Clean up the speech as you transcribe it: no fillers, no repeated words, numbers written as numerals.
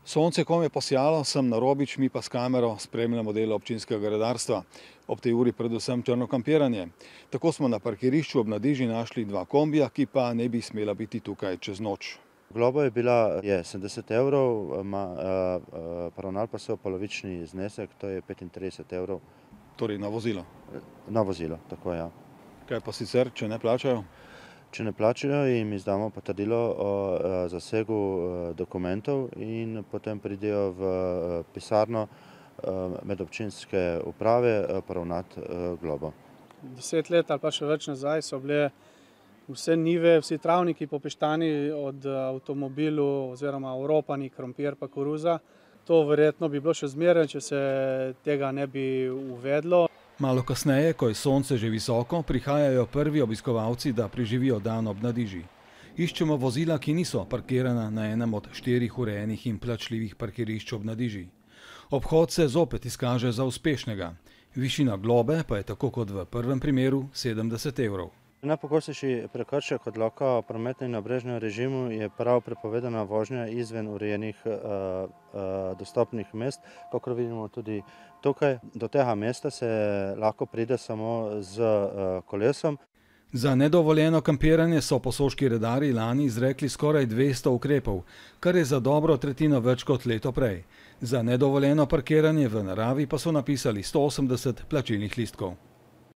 Sonce kom je posijalo, sem na Robič, mi pa s kamero spremljamo delo občinskega redarstva. Ob tej uri predvsem črno kampiranje. Tako smo na parkirišču ob Nadiži našli dva kombija, ki pa ne bi smela biti tukaj čez noč. Globa je bila 70 evrov, poravnali pa so polovični znesek, to je 35 evrov. Torej na vozilo? Na vozilo, tako ja. Kaj pa sicer, če ne plačajo? Če ne plačajo, jim izdamo potrdilo o zasegu dokumentov in potem pridejo v pisarno medobčinske uprave poravnati globo. 10 let ali pa še več nazaj so bile vse njive, vsi travniki popeščani od avtomobilov oziroma oropani, krompir pa koruza. To verjetno bi bilo še zmeraj, če se tega ne bi uvedlo. Malo kasneje, ko je sonce že visoko, prihajajo prvi obiskovalci, da preživijo dan ob Nadiži. Iščemo vozila, ki niso parkirana na enem od 4 urejenih in plačljivih parkirišč ob Nadiži. Obhod se zopet izkaže za uspešnega. Višina globe pa je tako kot v prvem primeru 70 evrov. Najpogostejši prekršek odloka o prometnem in obrežnem režimu je prav prepovedana vožnja izven urejenih dostopnih mest, kakor vidimo tudi tukaj. Do tega mesta se lahko pride samo z kolesom. Za nedovoljeno kampiranje so posoški redarji lani izrekli skoraj 200 ukrepov, kar je za dobro tretjino več kot leto prej. Za nedovoljeno parkiranje v naravi pa so napisali 180 plačilnih listkov.